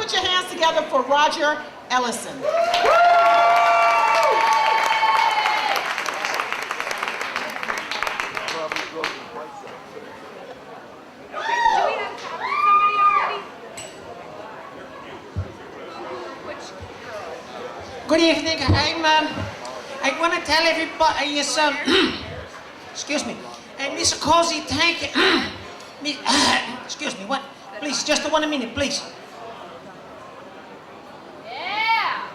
put your hands together for Roger Ellison. Good evening. I want to tell everybody excuse me, Miss Cozy Tank, excuse me, what? Please, just 1 minute, please. Yeah.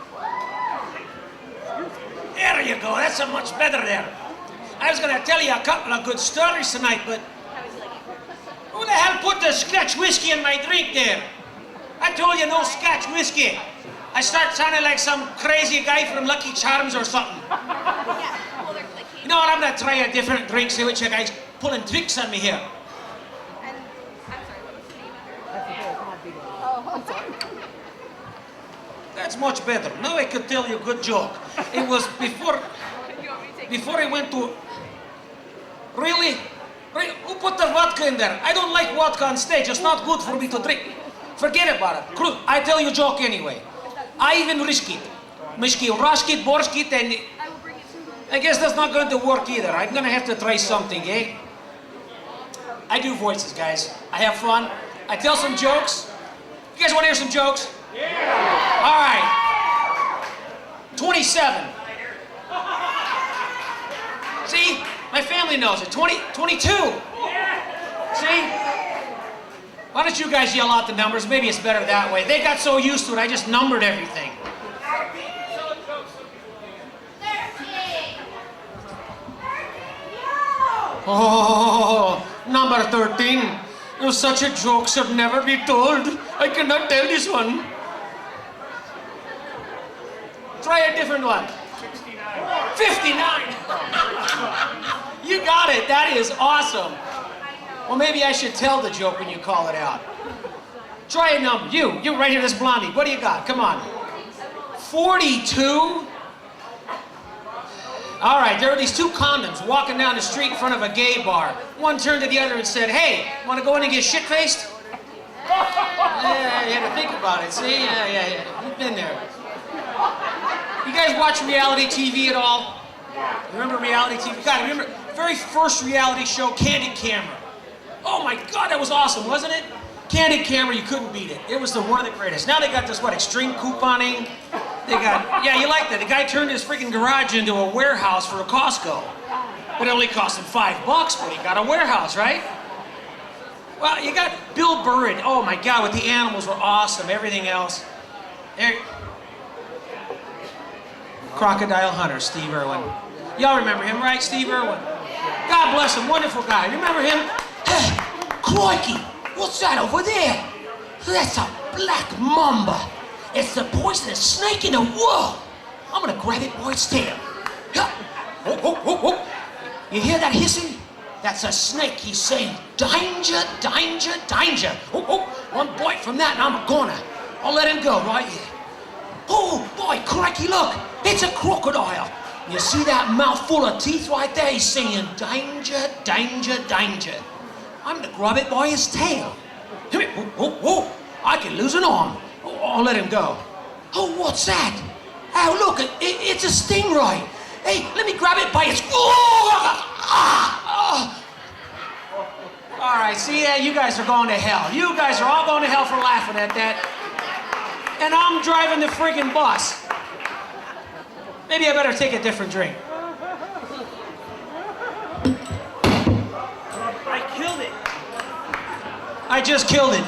There you go. That's much better there. I was going to tell you a couple of good stories tonight, but who the hell put the Scotch whiskey in my drink there? I told you no Scotch whiskey. I start sounding like some crazy guy from Lucky Charms or something. You know what? I'm going to try a different drink, see what you guys pulling tricks on me here. And I'm sorry, what was the name of it? Oh, I'm sorry. That's much better. Now I could tell you a good joke. It was before I went to... Really? Who put the vodka in there? I don't like vodka on stage. It's not good for me to drink. Forget about it. I tell you a joke anyway. I even risk it. Mishki, Roshkit, Borshkit, and I will bring it to you. I guess that's not going to work either. I'm going to have to try something, eh? I do voices, guys. I have fun. I tell some jokes. You guys want to hear some jokes? Yeah! All right. 27. See? My family knows it. 22. See? Why don't you guys yell out the numbers? Maybe it's better that way. They got so used to it, I just numbered everything. Oh, number 13. Oh, such a joke should never be told. I cannot tell this one. Try a different one. 59. You got it. That is awesome. Well, maybe I should tell the joke when you call it out. Try a number. You right here, this blondie. What do you got? Come on. 42? All right, there were these two condoms walking down the street in front of a gay bar. One turned to the other and said, "Hey, want to go in and get shit-faced?" Yeah, you had to think about it. See? Yeah. You've been there. You guys watch reality TV at all? Remember reality TV? God, remember very first reality show, Candid Camera. Oh my God, that was awesome, wasn't it? Candid Camera, you couldn't beat it. It was one of the greatest. Now they got this, extreme couponing. They got, yeah, you like that. The guy turned his freaking garage into a warehouse for a Costco. But it only cost him $5, but he got a warehouse, right? Well, you got Bill Burr, and oh my God, with the animals were awesome, everything else. Crocodile Hunter, Steve Irwin. Y'all remember him, right? Steve Irwin. God bless him, wonderful guy. Remember him? Hey, crikey, what's that over there? That's a black mamba. It's the poisonous snake in the world. I'm gonna grab it by its tail. You hear that hissing? That's a snake. He's saying, danger, danger, danger. One bite from that and I'm gonna. I'll let him go right here. Oh, boy, crikey, look. It's a crocodile. You see that mouth full of teeth right there? He's saying, danger, danger, danger. I'm gonna grab it by his tail. I can lose an arm. I'll let him go. Oh, what's that? Oh, look, it's a stingray. Hey, let me grab it by its... All right, see, you guys are going to hell. You guys are all going to hell for laughing at that. And I'm driving the friggin' bus. Maybe I better take a different drink. I killed it. I just killed it.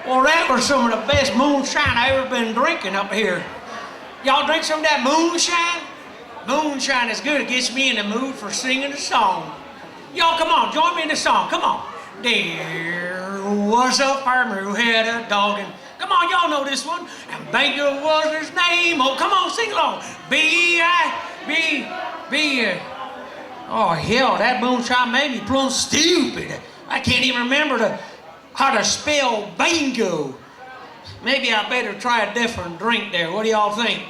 Well, that was some of the best moonshine I ever been drinking up here. Y'all drink some of that moonshine? Moonshine is good. It gets me in the mood for singing a song. Y'all, come on, join me in the song. Come on. There was a farmer who had a dog, and come on, y'all know this one. And Banker was his name. Oh, come on, sing along. B-I-B-B. Oh, hell, that moonshine made me plumb stupid. I can't even remember how to spell bingo. Maybe I better try a different drink there. What do y'all think?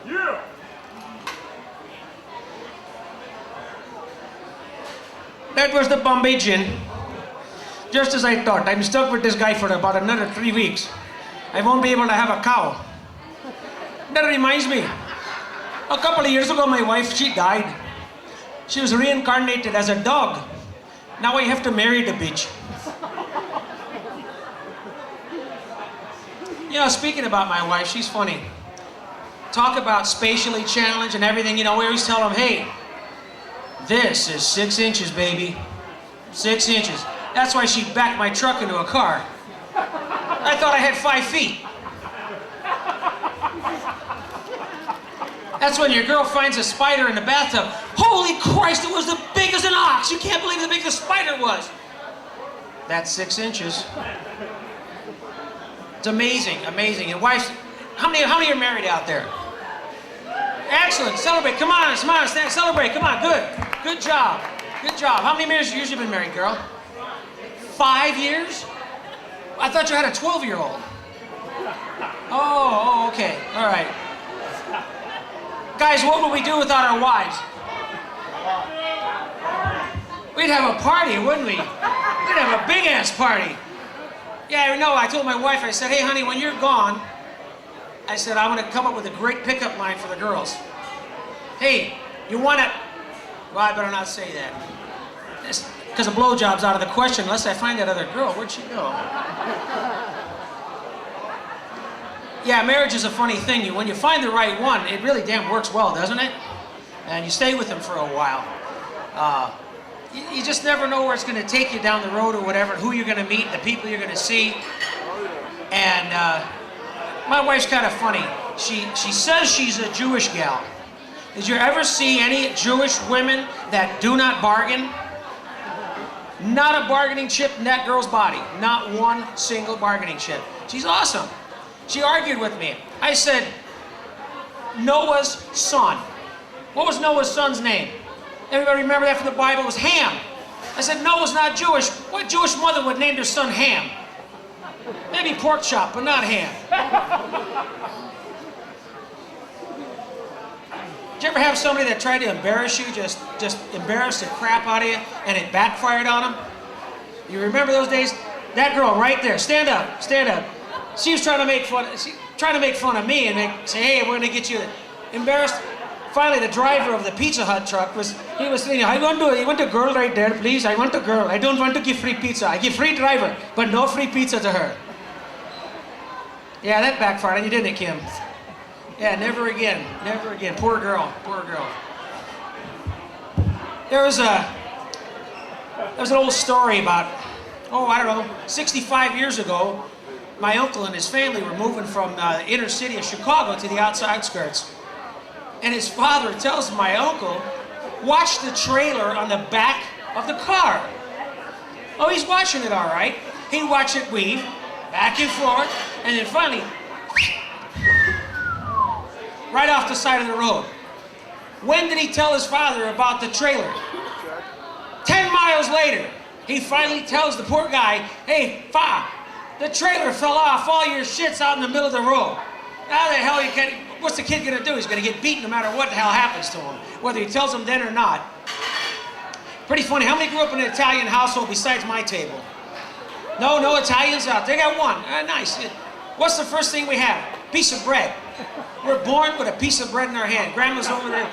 Yeah. that was the Bombay gin. Just as I thought, I'm stuck with this guy for about another 3 weeks. I won't be able to have a cow. That reminds me, a couple of years ago, my wife, she died. She was reincarnated as a dog. Now I have to marry the bitch. You know, speaking about my wife, she's funny. Talk about spatially challenged and everything, you know, we always tell them, hey, this is 6 inches, baby. 6 inches. That's why she backed my truck into a car. I thought I had 5 feet. That's when your girl finds a spider in the bathtub. Holy Christ, it was the big as an ox. You can't believe how big the spider was. That's 6 inches. It's amazing, amazing. And wives, how many are married out there? Excellent, celebrate, come on, stand, celebrate, come on, good job, good job. How many years have you usually been married, girl? 5 years? I thought you had a 12-year-old. Oh, okay, all right. Guys, what would we do without our wives? We'd have a party, wouldn't we? We'd have a big-ass party. Yeah, I know, I told my wife, I said, hey, honey, when you're gone, I said, I'm going to come up with a great pickup line for the girls. Hey, you want it? Well, I better not say that. Because a blowjob's out of the question unless I find that other girl. Where'd she go? Yeah, marriage is a funny thing. When you find the right one, it really damn works well, doesn't it? And you stay with them for a while. You just never know where it's going to take you down the road or whatever, who you're going to meet, the people you're going to see. And my wife's kind of funny. She says she's a Jewish gal. Did you ever see any Jewish women that do not bargain? Not a bargaining chip in that girl's body. Not one single bargaining chip. She's awesome. She argued with me. I said, Noah's son. What was Noah's son's name? Everybody remember that from the Bible? It was Ham. I said, Noah's not Jewish. What Jewish mother would name their son Ham? Maybe pork chop, but not ham. Did you ever have somebody that tried to embarrass you, just embarrass the crap out of you, and it backfired on them? You remember those days? That girl right there, stand up, stand up. She was trying to make fun of me and say, hey, we're gonna get you embarrassed. Finally, the driver of the Pizza Hut truck was saying, I want a girl right there, please. I want a girl. I don't want to give free pizza. I give free driver, but no free pizza to her. Yeah, that backfired on you, didn't it, Kim? Yeah, never again. Never again. Poor girl. Poor girl. There was an old story about, I don't know, 65 years ago, my uncle and his family were moving from the inner city of Chicago to the outside outskirts. And his father tells my uncle, watch the trailer on the back of the car. Oh, he's watching it all right. He'd watch it weave, back and forth, and then finally, right off the side of the road. When did he tell his father about the trailer? 10 miles later, he finally tells the poor guy, hey, Pa, the trailer fell off, all your shit's out in the middle of the road. How the hell what's the kid gonna do? He's gonna get beat no matter what the hell happens to him, whether he tells him then or not. Pretty funny. How many grew up in an Italian household besides my table? No Italians out there. They got one. Nice. What's the first thing we have? Piece of bread. We're born with a piece of bread in our hand. Grandma's over there.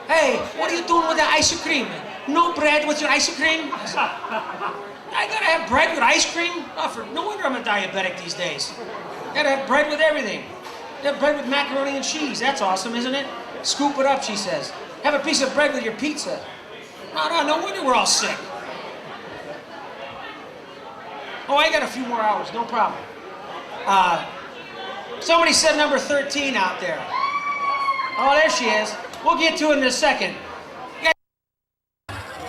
Hey, what are you doing with the ice cream? No bread with your ice cream? I gotta have bread with ice cream? Oh, no wonder I'm a diabetic these days. Gotta have bread with everything. You have bread with macaroni and cheese. That's awesome, isn't it? Scoop it up, she says. Have a piece of bread with your pizza. No wonder we're all sick. Oh, I got a few more hours, no problem. Somebody said number 13 out there. Oh, there she is. We'll get to it in a second.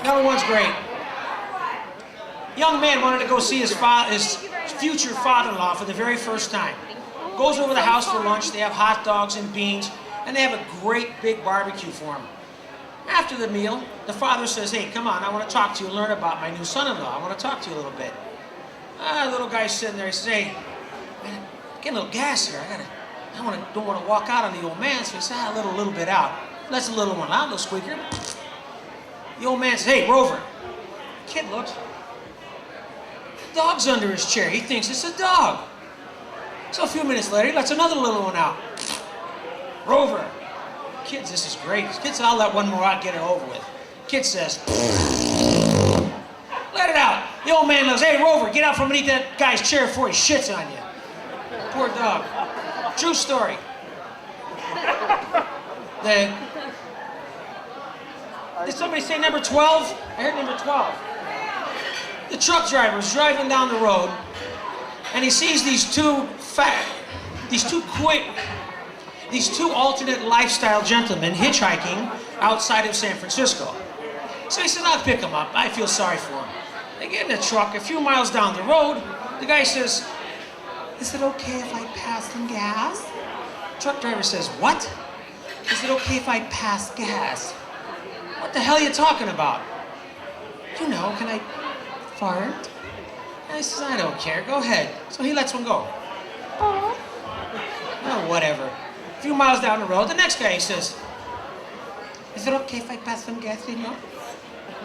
Number one's great. Young man wanted to go see his future father-in-law for the very first time. Goes over to the house for lunch. They have hot dogs and beans, and they have a great big barbecue for him. After the meal, the father says, hey, come on, I want to talk to you and learn about my new son-in-law. I want to talk to you a little bit. The little guy's sitting there. He says, hey, man, get a little gas here. Don't want to walk out on the old man. So he says, a little bit out. Let's a little one out, little squeaker. The old man says, hey, Rover, Kid looks. The dog's under his chair. He thinks it's a dog. So a few minutes later, he lets another little one out. Rover. Kids, this is great. Kid said, I'll let one more out, get it over with. Kid says, let it out. The old man goes, hey, Rover, get out from beneath that guy's chair before he shits on you. Poor dog. True story. Did somebody say number 12? I heard number 12. The truck driver is driving down the road, and he sees these two alternate lifestyle gentlemen hitchhiking outside of San Francisco. So he says, I'll pick them up. I feel sorry for them. They get in the truck a few miles down the road. The guy says, is it okay if I pass some gas? Truck driver says, what? Is it okay if I pass gas? What the hell are you talking about? You know, can I fart? I says, I don't care, go ahead. So he lets one go. Oh, whatever. A few miles down the road, the next guy says, is it okay if I pass some gas, you know?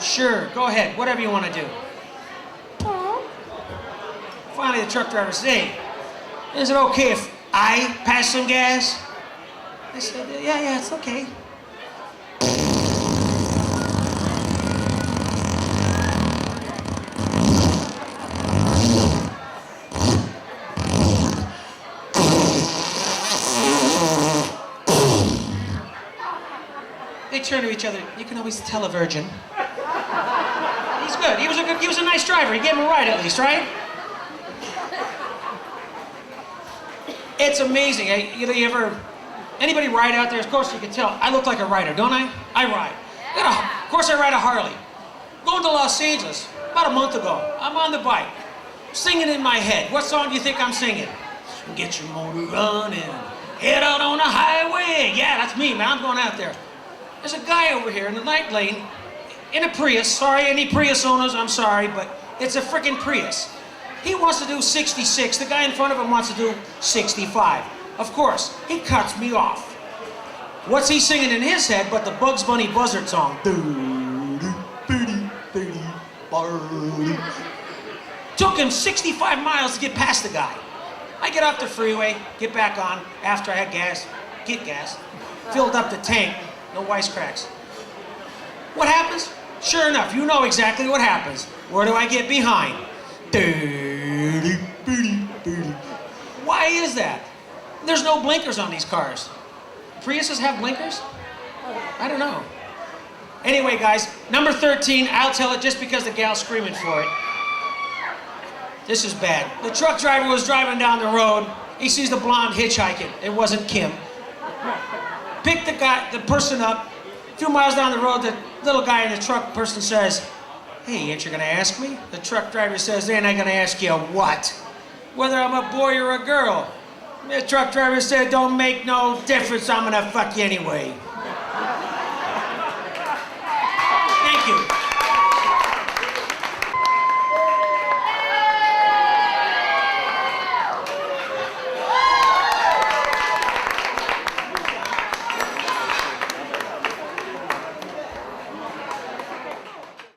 Sure, go ahead, whatever you want to do. Finally, the truck driver says, hey, is it okay if I pass some gas? I said, yeah, it's okay. They turn to each other. You can always tell a virgin. He's good. He was a nice driver. He gave him a ride at least, right? It's amazing. Anybody ride out there? Of course you can tell. I look like a rider, don't I? I ride. Of course I ride a Harley. Going to Los Angeles about a month ago. I'm on the bike, singing in my head. What song do you think I'm singing? Get your motor running, head out on the highway. Yeah, that's me, man. I'm going out there. There's a guy over here in the night lane in a Prius. Sorry, any Prius owners, I'm sorry, but it's a freaking Prius. He wants to do 66. The guy in front of him wants to do 65. Of course, he cuts me off. What's he singing in his head but the Bugs Bunny Buzzard song? Took him 65 miles to get past the guy. I get off the freeway, get back on, after I had gas, filled up the tank, no wisecracks. What happens? Sure enough, you know exactly what happens. Where do I get behind? Why is that? There's no blinkers on these cars. Priuses have blinkers? I don't know. Anyway, guys, number 13, I'll tell it just because the gal's screaming for it. This is bad. The truck driver was driving down the road. He sees the blonde hitchhiking. It wasn't Kim. Picked the person up. A few miles down the road, the little guy in the truck person says, hey, ain't you gonna ask me? The truck driver says, ain't I gonna ask you what? Whether I'm a boy or a girl. The truck driver said, don't make no difference, I'm gonna fuck you anyway.